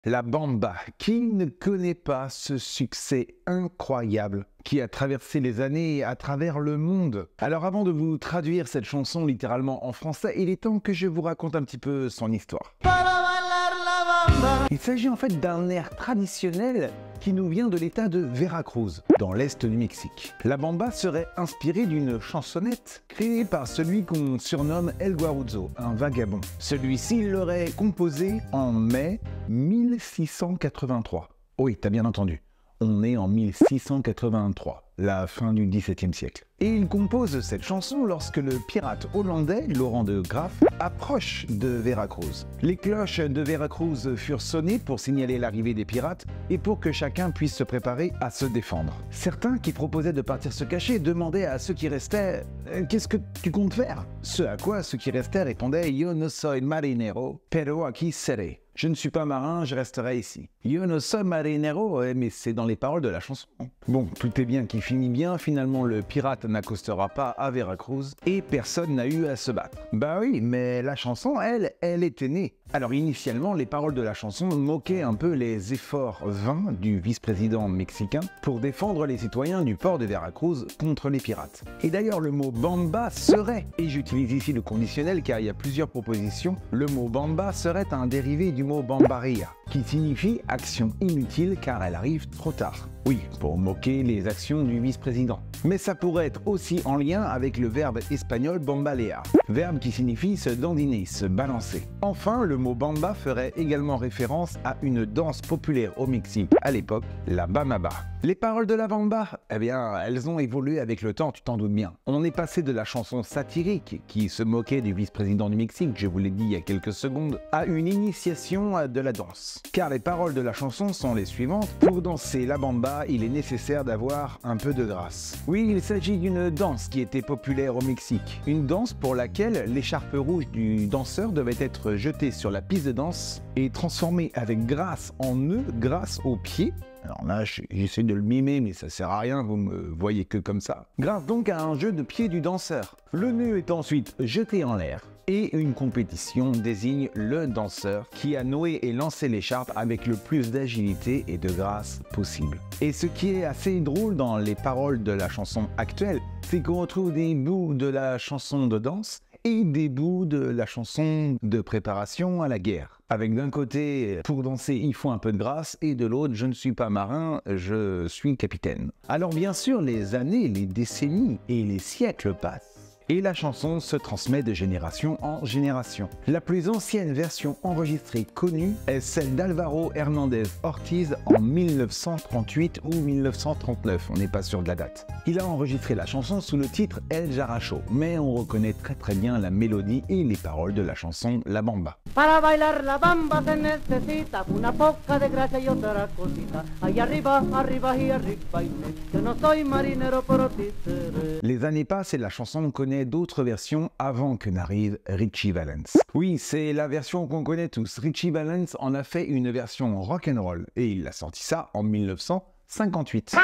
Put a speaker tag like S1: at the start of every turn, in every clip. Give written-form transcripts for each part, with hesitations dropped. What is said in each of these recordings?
S1: La Bamba, qui ne connaît pas ce succès incroyable qui a traversé les années à travers le monde? Alors avant de vous traduire cette chanson littéralement en français, il est temps que je vous raconte un petit peu son histoire. Il s'agit en fait d'un air traditionnel qui nous vient de l'état de Veracruz, dans l'est du Mexique. La Bamba serait inspirée d'une chansonnette créée par celui qu'on surnomme El Guaruzo, un vagabond. Celui-ci l'aurait composée en mai 1683. Oui, t'as bien entendu. On est en 1683, la fin du XVIIe siècle. Et il compose cette chanson lorsque le pirate hollandais, Laurent de Graaf, approche de Veracruz. Les cloches de Veracruz furent sonnées pour signaler l'arrivée des pirates et pour que chacun puisse se préparer à se défendre. Certains qui proposaient de partir se cacher demandaient à ceux qui restaient « Qu'est-ce que tu comptes faire ?» Ce à quoi ceux qui restaient répondaient « Yo no soy marinero, pero aquí seré ». Je ne suis pas marin, je resterai ici. Yo no soy marinero, mais c'est dans les paroles de la chanson. Bon, tout est bien qui finit bien, finalement le pirate n'accostera pas à Veracruz et personne n'a eu à se battre. Bah oui, mais la chanson, elle était née. Alors initialement, les paroles de la chanson moquaient un peu les efforts vains du vice-président mexicain pour défendre les citoyens du port de Veracruz contre les pirates. Et d'ailleurs, le mot Bamba serait, et j'utilise ici le conditionnel car il y a plusieurs propositions, le mot Bamba serait un dérivé du mot Bambaria, qui signifie action inutile car elle arrive trop tard. Oui, pour moquer les actions du vice-président. Mais ça pourrait être aussi en lien avec le verbe espagnol bambalea, verbe qui signifie se dandiner, se balancer. Enfin, le mot bamba ferait également référence à une danse populaire au Mexique à l'époque, la bamaba. Les paroles de la bamba, eh bien, elles ont évolué avec le temps, tu t'en doutes bien. On est passé de la chanson satirique qui se moquait du vice-président du Mexique, je vous l'ai dit il y a quelques secondes, à une initiation de la danse. Car les paroles de la chanson sont les suivantes. Pour danser la bamba, il est nécessaire d'avoir un peu de grâce. Oui, il s'agit d'une danse qui était populaire au Mexique. Une danse pour laquelle l'écharpe rouge du danseur devait être jetée sur la piste de danse et transformée avec grâce en nœud grâce aux pieds. Alors là, j'essaie de le mimer, mais ça sert à rien, vous me voyez que comme ça. Grâce donc à un jeu de pieds du danseur. Le nœud est ensuite jeté en l'air. Et une compétition désigne le danseur qui a noué et lancé l'écharpe avec le plus d'agilité et de grâce possible. Et ce qui est assez drôle dans les paroles de la chanson actuelle, c'est qu'on retrouve des bouts de la chanson de danse et des bouts de la chanson de préparation à la guerre. Avec d'un côté, pour danser, il faut un peu de grâce, et de l'autre, je ne suis pas marin, je suis capitaine. Alors bien sûr, les années, les décennies et les siècles passent. Et la chanson se transmet de génération en génération. La plus ancienne version enregistrée connue est celle d'Alvaro Hernández Ortiz en 1938 ou 1939, on n'est pas sûr de la date. Il a enregistré la chanson sous le titre El Jaracho, mais on reconnaît très bien la mélodie et les paroles de la chanson La Bamba.
S2: Para bailar la bamba se necesita una poca de gracia y otra cosita. Ahí arriba, arriba y arriba, yo no soy marinero pero ti seré.
S1: Les années passent et la chanson connaît d'autres versions avant que n'arrive Richie Valens. Oui, c'est la version qu'on connaît tous. Richie Valens en a fait une version rock'n'roll et il a sorti ça en 1958.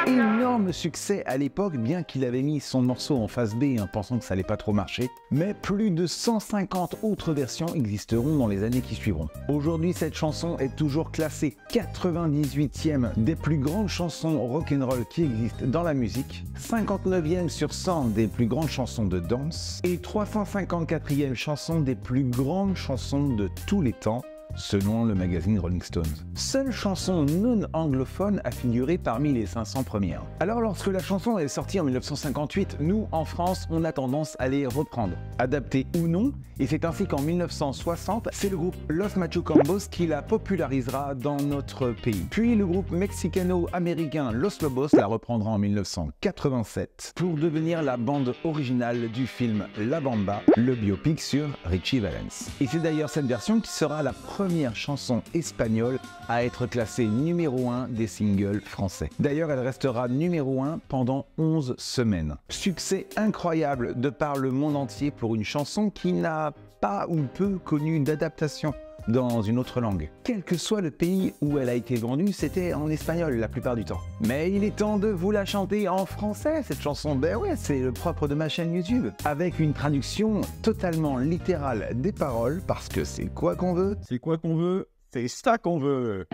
S1: Énorme succès à l'époque, bien qu'il avait mis son morceau en face B pensant que ça allait pas trop marcher, mais plus de 150 autres versions existeront dans les années qui suivront. Aujourd'hui, cette chanson est toujours classée 98e des plus grandes chansons rock'n'roll qui existent dans la musique, 59e sur 100 des plus grandes chansons de danse et 354e chanson des plus grandes chansons de tous les temps, selon le magazine Rolling Stones. Seule chanson non anglophone a figuré parmi les 500 premières. Alors lorsque la chanson est sortie en 1958, nous, en France, on a tendance à les reprendre, adaptés ou non, et c'est ainsi qu'en 1960, c'est le groupe Los Machucambos qui la popularisera dans notre pays. Puis le groupe mexicano-américain Los Lobos la reprendra en 1987 pour devenir la bande originale du film La Bamba, le biopic sur Richie Valens. Et c'est d'ailleurs cette version qui sera la première chanson espagnole à être classée numéro 1 des singles français. D'ailleurs, elle restera numéro 1 pendant 11 semaines. Succès incroyable de par le monde entier pour une chanson qui n'a pas ou peu connu d'adaptation. dans une autre langue. Quel que soit le pays où elle a été vendue, c'était en espagnol la plupart du temps. Mais il est temps de vous la chanter en français, cette chanson. Ben ouais, c'est le propre de ma chaîne YouTube. Avec une traduction totalement littérale des paroles, parce que c'est quoi qu'on veut?
S3: C'est quoi qu'on veut? C'est ça qu'on veut.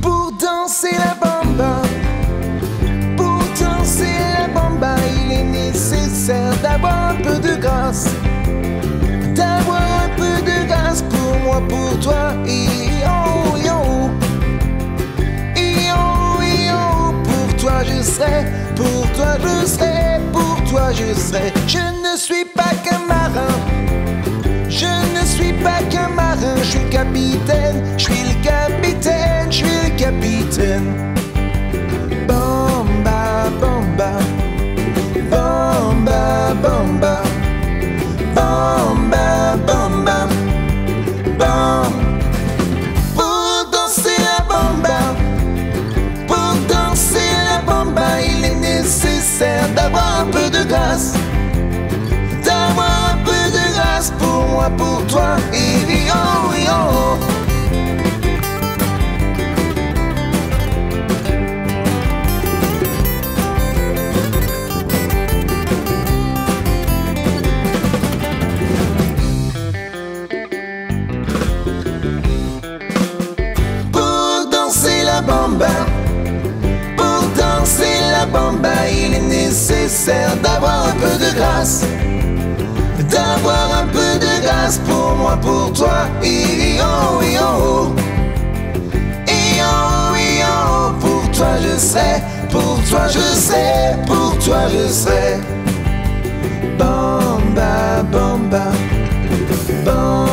S4: Pour danser la bamba, pour danser la bamba, il est nécessaire d'avoir un peu de grâce. D'avoir un peu de grâce pour moi, pour toi, yo, yo. Pour toi je serai, pour toi je serai, pour toi je serai. Je ne suis pas qu'un marin, je ne suis pas qu'un marin, je suis le capitaine, je suis le capitaine, je suis le capitaine. Bamba, bamba, bamba, bamba, bamba, bamba, bamba. Pour danser la bamba, pour danser la bamba, il est nécessaire d'avoir un peu de grâce. D'avoir un peu de grâce pour moi, pour toi, et yo, yo. Pour danser la bamba, pour danser la bamba, il est nécessaire d'avoir un peu de grâce. D'avoir un peu de grâce pour moi, pour toi, yo, yo. Yo, yo. Pour toi je serai, pour toi je serai, pour toi je serai. Bamba, bamba, bamba.